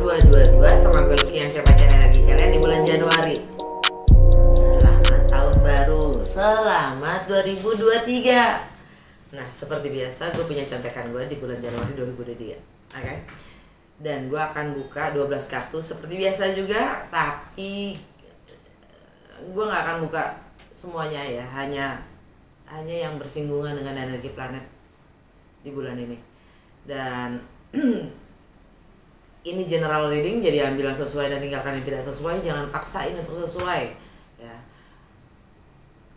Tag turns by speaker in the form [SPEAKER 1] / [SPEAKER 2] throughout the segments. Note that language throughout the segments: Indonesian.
[SPEAKER 1] 2022 sama gue Lucky yang siapa pacar energi kalian di bulan Januari. Selamat tahun baru, selamat 2023. Nah, seperti biasa gue punya contekan gue di bulan Januari 2023. Oke. Dan gue akan buka 12 kartu seperti biasa juga, tapi gue gak akan buka semuanya ya, hanya yang bersinggungan dengan energi planet di bulan ini. Dan ini general reading, jadi ambil yang sesuai dan tinggalkan yang tidak sesuai. Jangan paksain untuk sesuai ya.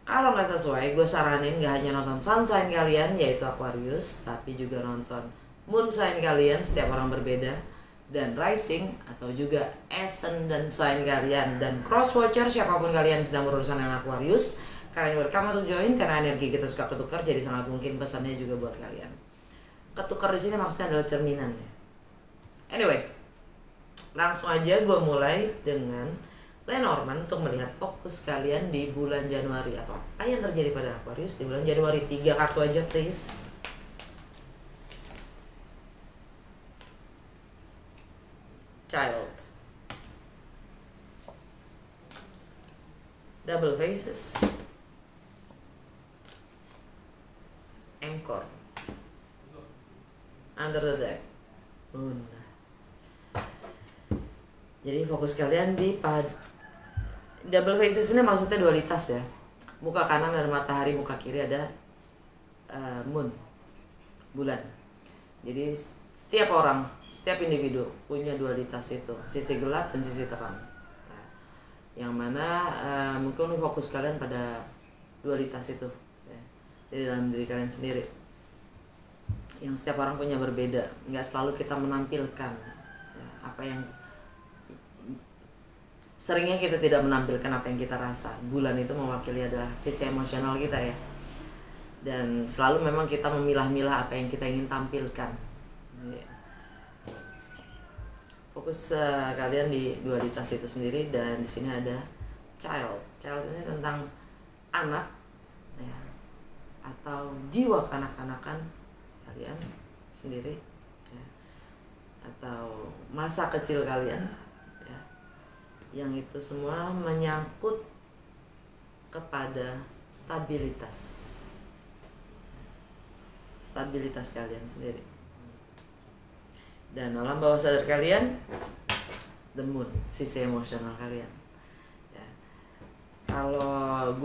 [SPEAKER 1] Kalau nggak sesuai, gue saranin nggak hanya nonton sun sign kalian yaitu Aquarius, tapi juga nonton moon sign kalian, setiap orang berbeda, dan rising atau juga ascendant sign kalian, dan cross watcher siapapun kalian yang sedang berurusan dengan Aquarius. Kalian welcome untuk join karena energi kita suka ketukar, jadi sangat mungkin pesannya juga buat kalian. Ketukar di sini maksudnya adalah cerminan ya. Anyway, langsung aja gue mulai dengan Lenormand untuk melihat fokus kalian di bulan Januari atau apa yang terjadi pada Aquarius di bulan Januari. 3 kartu aja please. Child, Double Faces, Anchor, Under the Deck, Moon. Jadi fokus kalian di Double Faces ini maksudnya dualitas ya. Muka kanan ada matahari, muka kiri ada moon, bulan. Jadi setiap orang, setiap individu punya dualitas itu, sisi gelap dan sisi terang. Nah, yang mana mungkin fokus kalian pada dualitas itu ya, di dalam diri kalian sendiri. Yang setiap orang punya berbeda, nggak selalu kita menampilkan ya, apa yang seringnya kita tidak menampilkan apa yang kita rasa. Bulan itu mewakili adalah sisi emosional kita ya. Dan selalu memang kita memilah-milah apa yang kita ingin tampilkan. Fokus kalian di dualitas itu sendiri, dan di sini ada child. Child ini tentang anak ya, atau jiwa kanak-kanakan kalian sendiri ya, atau masa kecil kalian. Yang itu semua menyangkut kepada stabilitas kalian sendiri. Dan alam bawah sadar kalian, the moon, sisi emosional kalian ya. Kalau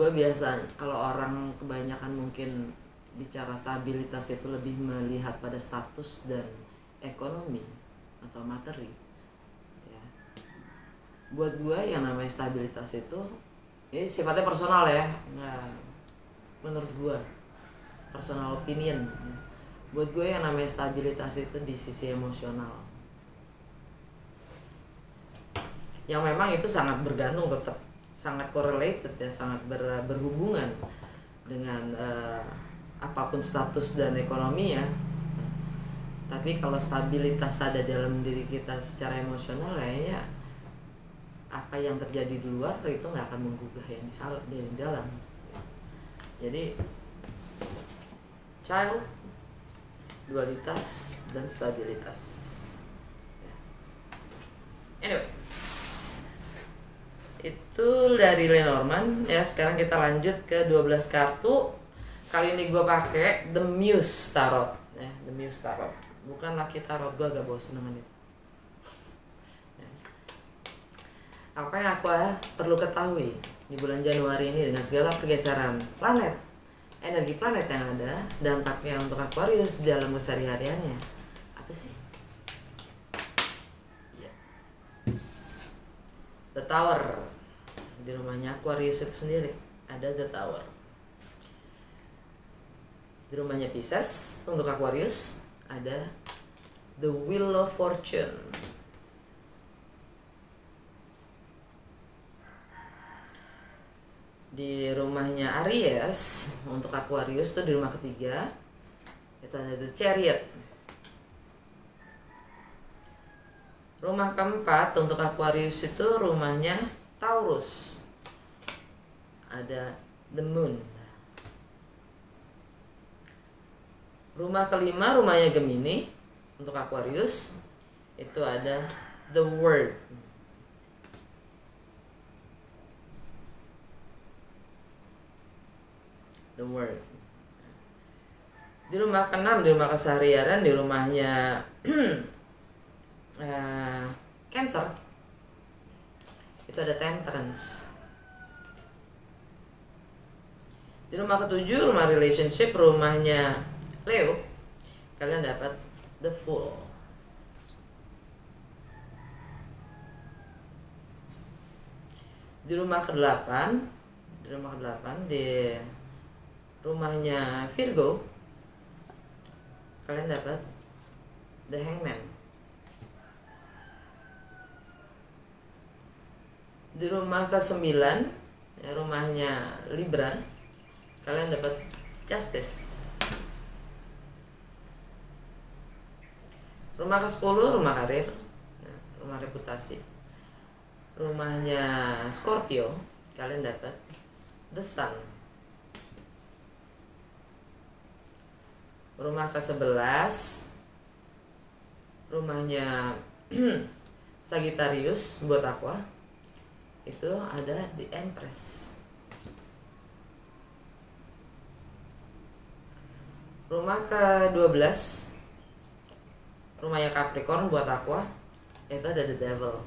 [SPEAKER 1] orang kebanyakan mungkin bicara stabilitas itu lebih melihat pada status dan ekonomi atau materi. Buat gue yang namanya stabilitas itu ini sifatnya personal ya, nah, menurut gue personal opinion. Buat gue yang namanya stabilitas itu di sisi emosional, yang memang itu sangat bergantung, tetap sangat correlated ya, sangat berhubungan dengan apapun status dan ekonomi ya. Tapi kalau stabilitas ada dalam diri kita secara emosional, kayaknya apa yang terjadi di luar itu nggak akan menggugah yang di dalam. Jadi child, dualitas, dan stabilitas. Anyway, itu dari Lenormand ya. Sekarang kita lanjut ke 12 kartu. Kali ini gue pakai The Muse Tarot ya, The Muse Tarot. Bukan Lucky Tarot, gue agak bosan dengan itu. Apa yang aku perlu ketahui di bulan Januari ini dengan segala pergeseran planet, energi planet yang ada, dampaknya untuk Aquarius di dalam kesehariannya apa sih? Ya. The Tower. Di rumahnya Aquarius itu sendiri ada The Tower. Di rumahnya Pisces untuk Aquarius ada The Wheel of Fortune. Di rumahnya Aries untuk Aquarius itu di rumah ketiga itu ada The Chariot. Rumah keempat untuk Aquarius itu rumahnya Taurus, ada The Moon. Rumah kelima rumahnya Gemini untuk Aquarius itu ada The World. The World. Di rumah keenam, di rumah keseharian, di rumahnya Cancer, itu ada Temperance. Di rumah ketujuh, rumah relationship, rumahnya Leo, kalian dapat The Fool. Di rumah ke-8, di rumahnya Virgo, kalian dapat The Hangman. Di rumah ke-9, ya, rumahnya Libra, kalian dapat Justice. Rumah ke-10, rumah karir, rumah reputasi. Rumahnya Scorpio, kalian dapat The Sun. Rumah ke-11, rumahnya Sagittarius buat Aqua, itu ada The Empress. Rumah ke-12, rumahnya Capricorn buat Aqua, itu ada The Devil.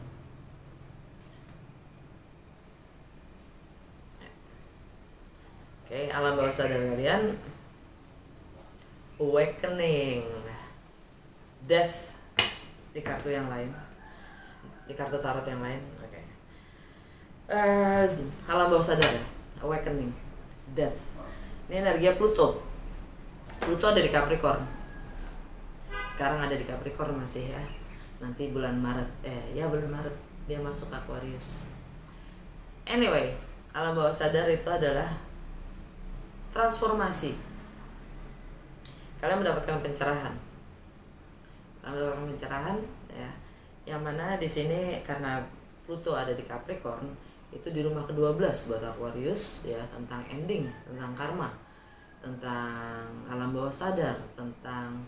[SPEAKER 1] Oke, alam bawah sadar kalian, Awakening, Death di kartu yang lain, di kartu tarot yang lain. Oke. Alam bawah sadar ya, Awakening, Death. Ini energi Pluto. Pluto ada di Capricorn. Sekarang ada di Capricorn masih ya. Nanti bulan Maret, bulan Maret dia masuk Aquarius. Anyway, alam bawah sadar itu adalah transformasi. Kalian mendapatkan pencerahan. Ya. Yang mana di sini karena Pluto ada di Capricorn, itu di rumah ke-12 buat Aquarius ya, tentang ending, tentang karma, tentang alam bawah sadar, tentang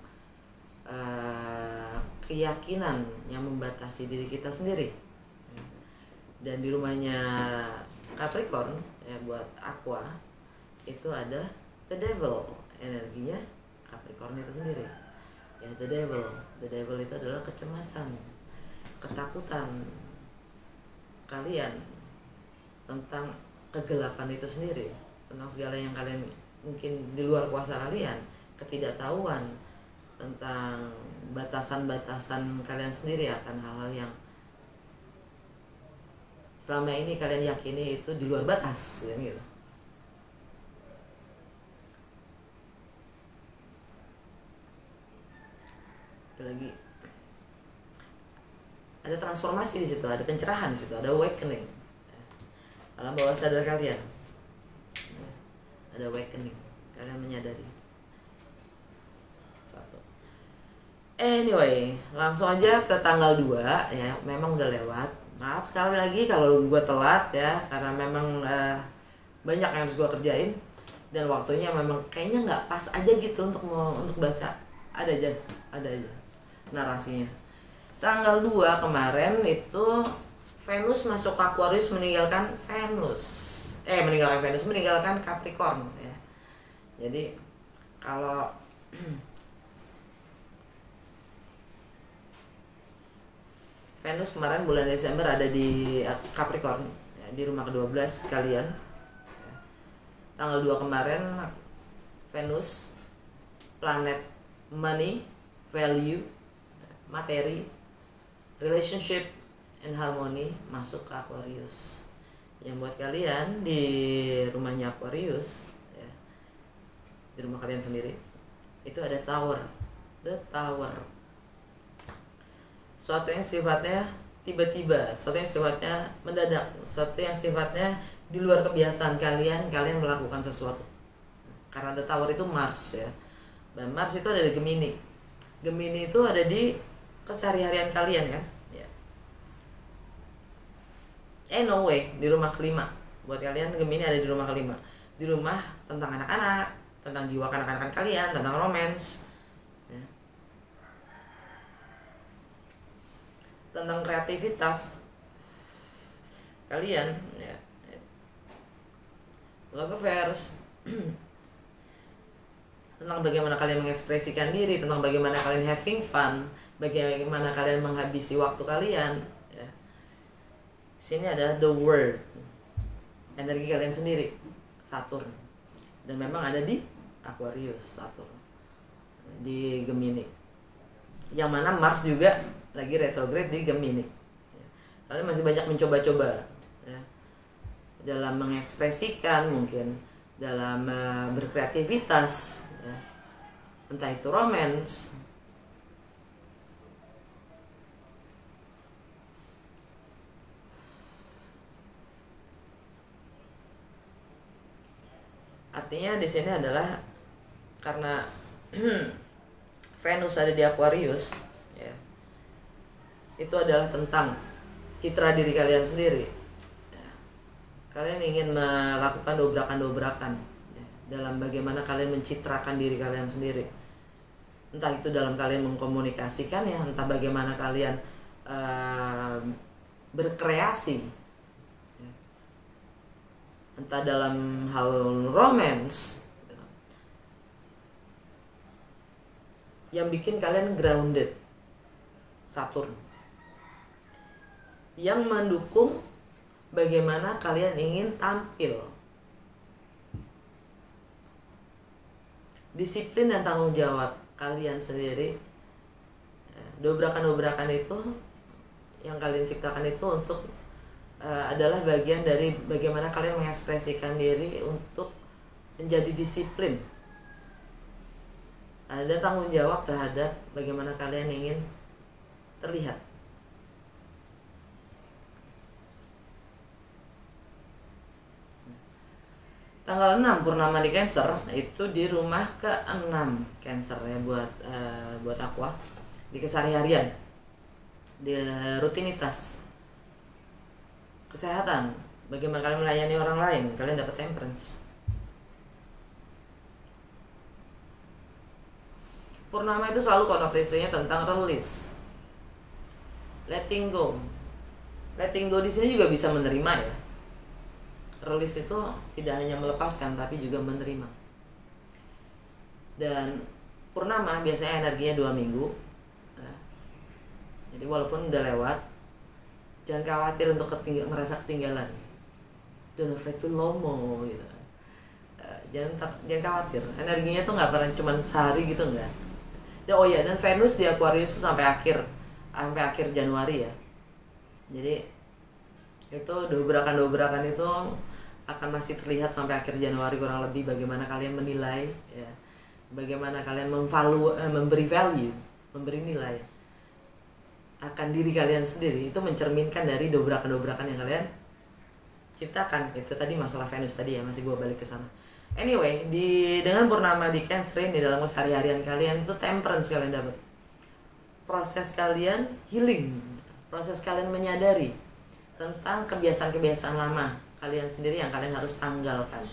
[SPEAKER 1] keyakinan yang membatasi diri kita sendiri. Dan di rumahnya Capricorn ya buat Aqua itu ada The Devil, energinya Capricorn itu sendiri ya. The Devil itu adalah kecemasan, ketakutan kalian tentang kegelapan itu sendiri, tentang segala yang kalian mungkin di luar kuasa kalian, ketidaktahuan tentang batasan-batasan kalian sendiri akan hal-hal yang selama ini kalian yakini itu di luar batas gitu. Lagi ada transformasi di situ, ada pencerahan di situ, ada awakening. Alam bawah sadar kalian ada awakening, kalian menyadari suatu. Anyway, langsung aja ke tanggal 2 ya, memang udah lewat. Maaf sekali lagi kalau gue telat ya, karena memang banyak yang harus gue kerjain dan waktunya memang kayaknya nggak pas aja gitu untuk baca. Ada aja narasinya. Tanggal 2 kemarin itu Venus masuk Aquarius, meninggalkan Capricorn ya. Jadi kalau Venus kemarin bulan Desember ada di Capricorn ya, di rumah ke-12 kalian ya. Tanggal 2 kemarin Venus, planet money, value, materi, relationship and harmony, masuk ke Aquarius. Yang buat kalian di rumahnya Aquarius ya, di rumah kalian sendiri itu ada Tower, the Tower. Suatu yang sifatnya tiba-tiba, suatu yang sifatnya mendadak, suatu yang sifatnya di luar kebiasaan kalian melakukan sesuatu. Karena the Tower itu Mars ya, dan Mars itu ada di Gemini. Gemini itu ada di keseharian kalian kan ya. No way, di rumah kelima. Buat kalian Gemini ada di rumah kelima, di rumah tentang anak-anak, tentang jiwa kanak-kanakan kalian, tentang romance ya. tentang kreativitas kalian ya. Lovers tentang bagaimana kalian mengekspresikan diri, tentang bagaimana kalian having fun, bagaimana kalian menghabisi waktu kalian ya. Sini ada the world, energi kalian sendiri, Saturn, dan memang ada di Aquarius, Saturn di Gemini, yang mana Mars juga lagi retrograde di Gemini ya. Kalian masih banyak mencoba-coba ya, dalam mengekspresikan, mungkin dalam berkreativitas ya. Entah itu romance, artinya di sini adalah karena Venus ada di Aquarius ya, itu adalah tentang citra diri kalian sendiri ya. Kalian ingin melakukan dobrakan-dobrakan ya, dalam bagaimana kalian mencitrakan diri kalian sendiri, entah itu dalam kalian mengkomunikasikan ya, entah bagaimana kalian berkreasi ya, entah dalam hal romance yang bikin kalian grounded, Saturn, yang mendukung bagaimana kalian ingin tampil, disiplin dan tanggung jawab kalian sendiri. Dobrakan-dobrakan itu yang kalian ciptakan itu untuk adalah bagian dari bagaimana kalian mengekspresikan diri untuk menjadi disiplin dan tanggung jawab terhadap bagaimana kalian ingin terlihat. Tanggal 6 purnama di Cancer, itu di rumah ke-6 Cancer ya, buat Aqua, di keseharian, di rutinitas, kesehatan, bagaimana kalian melayani orang lain, kalian dapat Temperance. Purnama itu selalu konotasinya tentang release, letting go. Letting go di sini juga bisa menerima ya. Release itu tidak hanya melepaskan tapi juga menerima. Dan purnama biasanya energinya 2 minggu. Jadi walaupun udah lewat, jangan khawatir untuk merasa ketinggalan. Don't afraid to LOMO gitu. Jangan khawatir. Energinya tuh nggak pernah cuma sehari gitu, enggak. Oh ya, dan Venus di Aquarius itu sampai akhir Januari ya. Jadi itu dobrakan itu akan masih terlihat sampai akhir Januari kurang lebih, bagaimana kalian menilai ya, bagaimana kalian memberi value, memberi nilai akan diri kalian sendiri. Itu mencerminkan dari dobrakan-dobrakan yang kalian ciptakan. Itu tadi masalah Venus tadi ya, masih gue balik ke sana. Anyway, dengan purnama di Cancer ini dalam keseharian kalian itu Temperance kalian dapat. Proses kalian healing, proses kalian menyadari tentang kebiasaan-kebiasaan lama kalian sendiri yang kalian harus tanggalkan.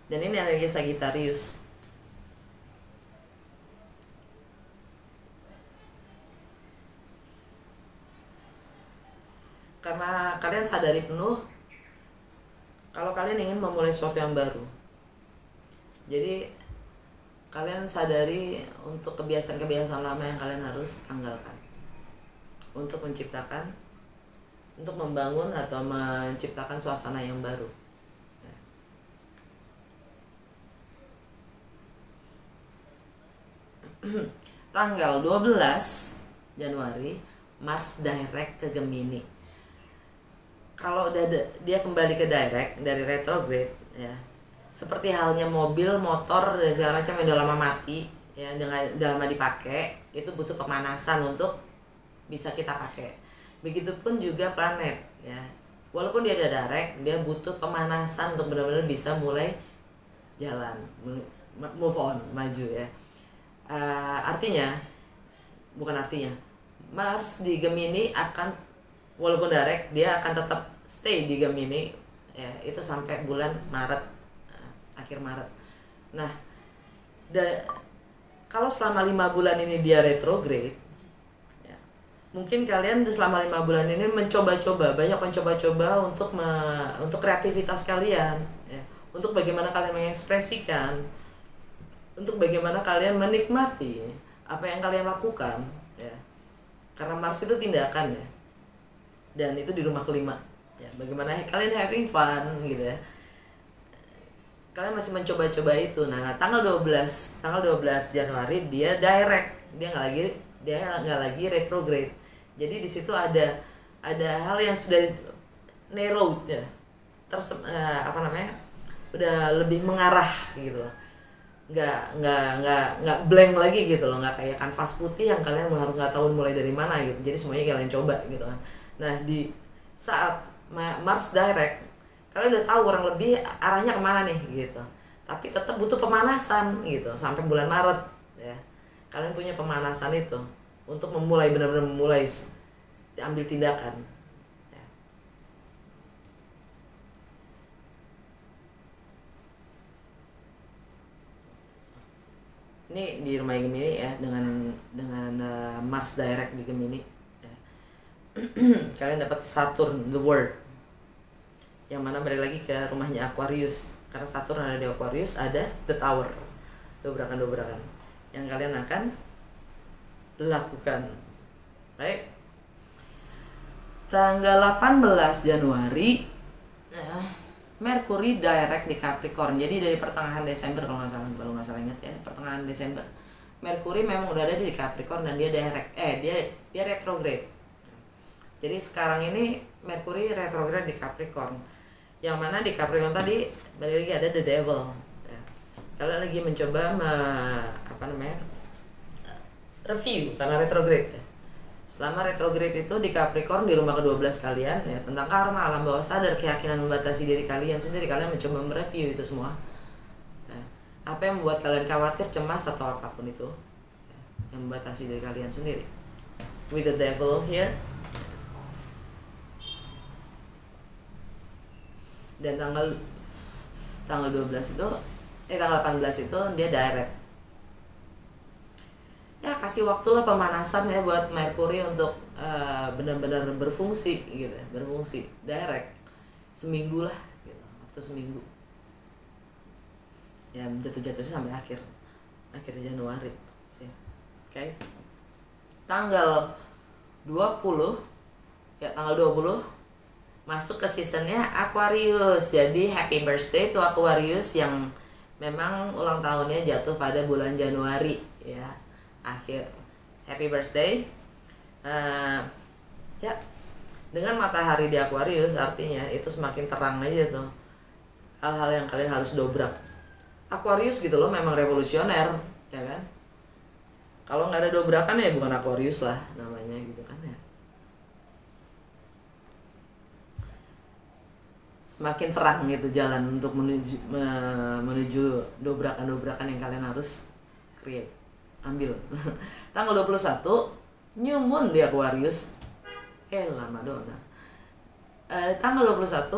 [SPEAKER 1] Dan ini energi Sagittarius. Karena kalian sadari penuh kalau kalian ingin memulai sesuatu yang baru. Jadi kalian sadari untuk kebiasaan-kebiasaan lama yang kalian harus tanggalkan untuk menciptakan, untuk membangun atau menciptakan suasana yang baru. Tanggal 12 Januari Mars direct ke Gemini. Kalau dia kembali ke direct dari retrograde ya, seperti halnya mobil, motor dan segala macam yang udah lama mati ya, udah lama dipakai, itu butuh pemanasan untuk bisa kita pakai. Begitupun juga planet ya, walaupun dia ada direct, dia butuh pemanasan untuk benar-benar bisa mulai jalan, move on, maju ya. Mars di Gemini akan, walaupun direct, dia akan tetap stay di Gemini ya, itu sampai bulan Maret, akhir Maret. Nah, kalau selama 5 bulan ini dia retrograde ya, Mungkin kalian selama 5 bulan ini mencoba-coba, banyak mencoba-coba untuk kreativitas kalian, ya. Untuk bagaimana kalian mengekspresikan, untuk bagaimana kalian menikmati apa yang kalian lakukan, ya. Karena Mars itu tindakan, ya. Dan itu di rumah kelima, ya. Bagaimana kalian having fun, gitu ya. Kalian masih mencoba-coba itu. Nah, tanggal 12 Januari dia direct, dia nggak lagi retrograde. Jadi di situ ada hal yang sudah narrow, ya. Udah lebih mengarah gitu loh. Nggak blank lagi gitu loh, nggak kayak kanvas putih yang kalian harus nggak tahu mulai dari mana gitu. Jadi semuanya kalian coba gitu kan. Nah, di saat Mars direct, kalian udah tahu kurang lebih arahnya kemana nih gitu. Tapi tetap butuh pemanasan gitu sampai bulan Maret, ya. Kalian punya pemanasan itu untuk benar-benar memulai ambil tindakan, ya. Ini di rumah Gemini, ya, dengan Mars direct di Gemini, ya. Kalian dapat Saturn the World, yang mana balik lagi ke rumahnya Aquarius. Karena Saturn ada di Aquarius, ada the Tower, dobrakan yang kalian akan lakukan. Baik, tanggal 18 Januari, ya, Mercury direct di Capricorn. Jadi dari pertengahan Desember kalau nggak salah ingat, ya, pertengahan Desember Mercury memang udah ada di Capricorn dan dia direct, dia retrograde. Jadi sekarang ini Mercury retrograde di Capricorn, yang mana di Capricorn tadi balik lagi ada the Devil, ya. Kalian lagi mencoba review karena retrograde, ya. Selama retrograde itu di Capricorn di rumah ke-12 kalian, ya, tentang karma, alam bawah sadar, keyakinan membatasi diri kalian sendiri. Kalian mencoba mereview itu semua, ya. Apa yang membuat kalian khawatir, cemas, atau apapun itu, ya, yang membatasi diri kalian sendiri. With the Devil here. Dan tanggal 12 itu tanggal 18 itu dia direct. Ya, kasih waktu lah pemanasan, ya, buat Mercury untuk benar-benar berfungsi gitu, berfungsi direct seminggu lah gitu, atau seminggu, ya, jatuh-jatuhnya sampai akhir Januari sih. Oke. Tanggal 20, ya, tanggal 20 masuk ke seasonnya Aquarius. Jadi happy birthday to Aquarius yang memang ulang tahunnya jatuh pada bulan Januari, ya, akhir. Happy birthday, ya. Dengan matahari di Aquarius artinya itu semakin terang aja tuh hal-hal yang kalian harus dobrak. Aquarius gitu loh, memang revolusioner, ya kan. Kalau nggak ada dobrakan ya bukan Aquarius lah namanya gitu kan, ya. Semakin terang gitu jalan untuk menuju dobrakan-dobrakan yang kalian harus create, ambil. Tanggal 21 New Moon di Aquarius. Madonna. Tanggal 21,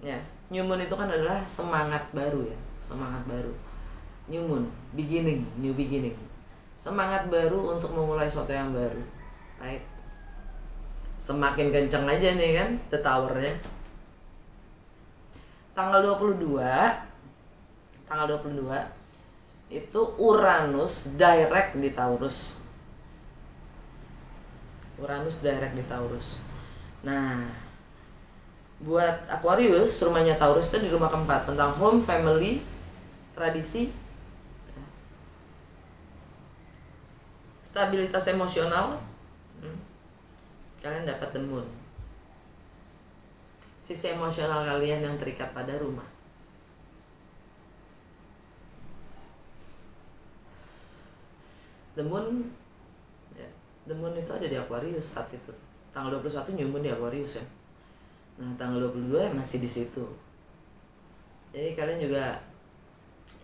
[SPEAKER 1] ya, New Moon itu kan adalah semangat baru, ya, semangat baru. New Moon, beginning, new beginning. Semangat baru untuk memulai sesuatu yang baru, right? Semakin kenceng aja nih kan the towernya. Tanggal 22 itu Uranus direct di Taurus. Nah, buat Aquarius, rumahnya Taurus itu di rumah keempat, tentang home, family, tradisi, stabilitas emosional. Kalian dapat the moon, sisi emosional kalian yang terikat pada rumah. The moon, ya, the moon itu ada di Aquarius saat itu. Tanggal 21 new moon di Aquarius, ya. Nah, tanggal 22 masih di situ. Jadi kalian juga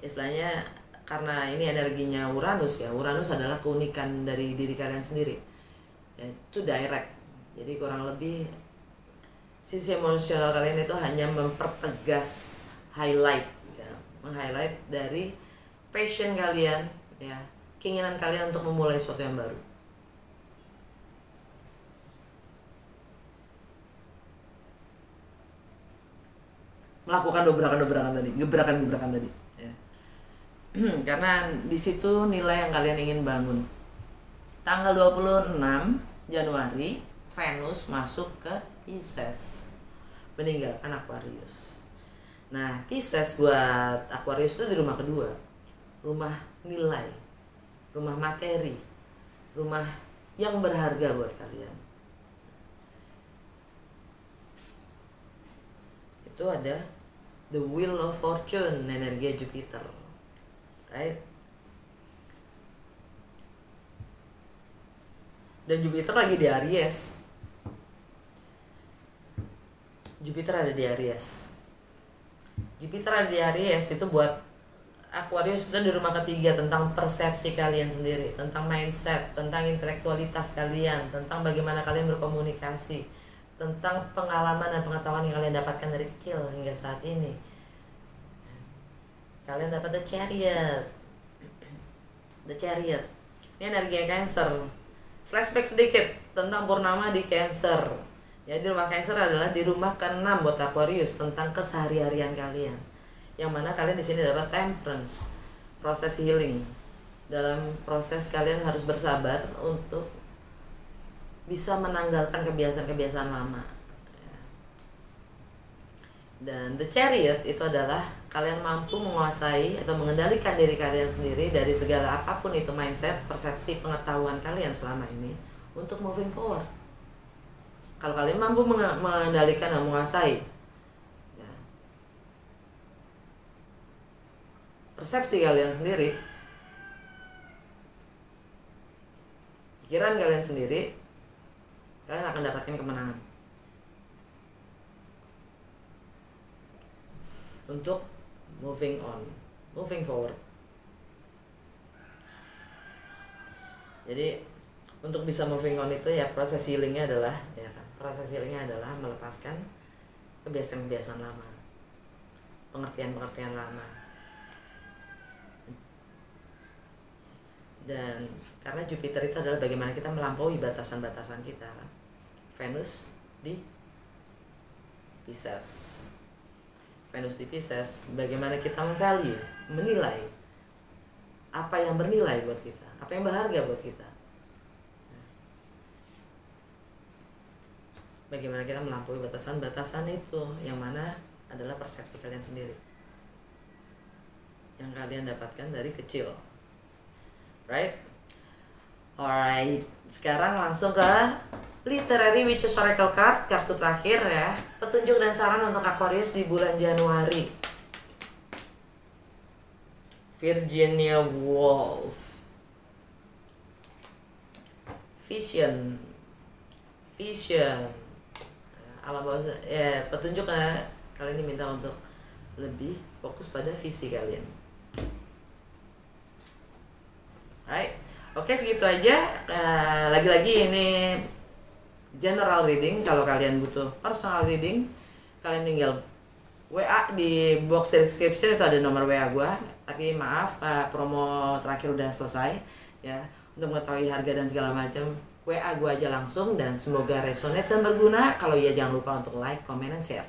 [SPEAKER 1] istilahnya, karena ini energinya Uranus, ya. Uranus adalah keunikan dari diri kalian sendiri, ya, itu direct. Jadi kurang lebih sisi emosional kalian itu hanya mempertegas, highlight, ya, meng-highlight dari passion kalian, ya, keinginan kalian untuk memulai sesuatu yang baru. melakukan gebrakan-gebrakan tadi ya. Karena di situ nilai yang kalian ingin bangun. Tanggal 26 Januari Venus masuk ke Pisces, meninggalkan Aquarius. Nah, Pisces buat Aquarius itu di rumah kedua, rumah nilai, rumah materi, rumah yang berharga buat kalian. Itu ada the Wheel of Fortune, energi Jupiter, right? Dan Jupiter lagi di Aries. Jupiter ada di Aries. Jupiter ada di Aries itu buat Aquarius itu di rumah ketiga, tentang persepsi kalian sendiri, tentang mindset, tentang intelektualitas kalian, tentang bagaimana kalian berkomunikasi, tentang pengalaman dan pengetahuan yang kalian dapatkan dari kecil hingga saat ini. Kalian dapat the Chariot. Ini energi Cancer. Flashback sedikit tentang purnama di Cancer. Ya, di rumah Cancer adalah di rumah ke-6 buat Aquarius, tentang kesehari-harian kalian. Yang mana kalian di sini dapat Temperance, proses healing. Dalam proses kalian harus bersabar untuk bisa menanggalkan kebiasaan-kebiasaan lama. Dan the Chariot itu adalah kalian mampu menguasai atau mengendalikan diri kalian sendiri dari segala apapun itu mindset, persepsi, pengetahuan kalian selama ini untuk moving forward. Kalau kalian mampu mengendalikan dan menguasai ya, persepsi kalian sendiri, pikiran kalian sendiri, kalian akan dapatkan kemenangan untuk moving forward. Jadi untuk bisa moving on itu ya proses healingnya adalah melepaskan kebiasaan-kebiasaan lama, pengertian-pengertian lama. Dan karena Jupiter itu adalah bagaimana kita melampaui batasan-batasan kita kan. Venus di Pisces. Bagaimana kita menilai apa yang bernilai buat kita, apa yang berharga buat kita. Bagaimana kita melampaui batasan-batasan itu, yang mana adalah persepsi kalian sendiri, yang kalian dapatkan dari kecil, right? Alright, sekarang langsung ke Literary Witches Oracle Card, kartu terakhir ya. Petunjuk dan saran untuk Aquarius di bulan Januari. Virginia Woolf. Vision. Alam bawah ya, petunjuk ya. Kalian diminta untuk lebih fokus pada visi kalian. Alright. Oke, segitu aja. Lagi-lagi ini general reading. Kalau kalian butuh personal reading, kalian tinggal WA di box description, itu ada nomor WA gua. Tapi maaf, promo terakhir udah selesai ya. Untuk mengetahui harga dan segala macam, WA gua aja langsung. Dan semoga resonate dan berguna. Kalau iya jangan lupa untuk like, comment, and share.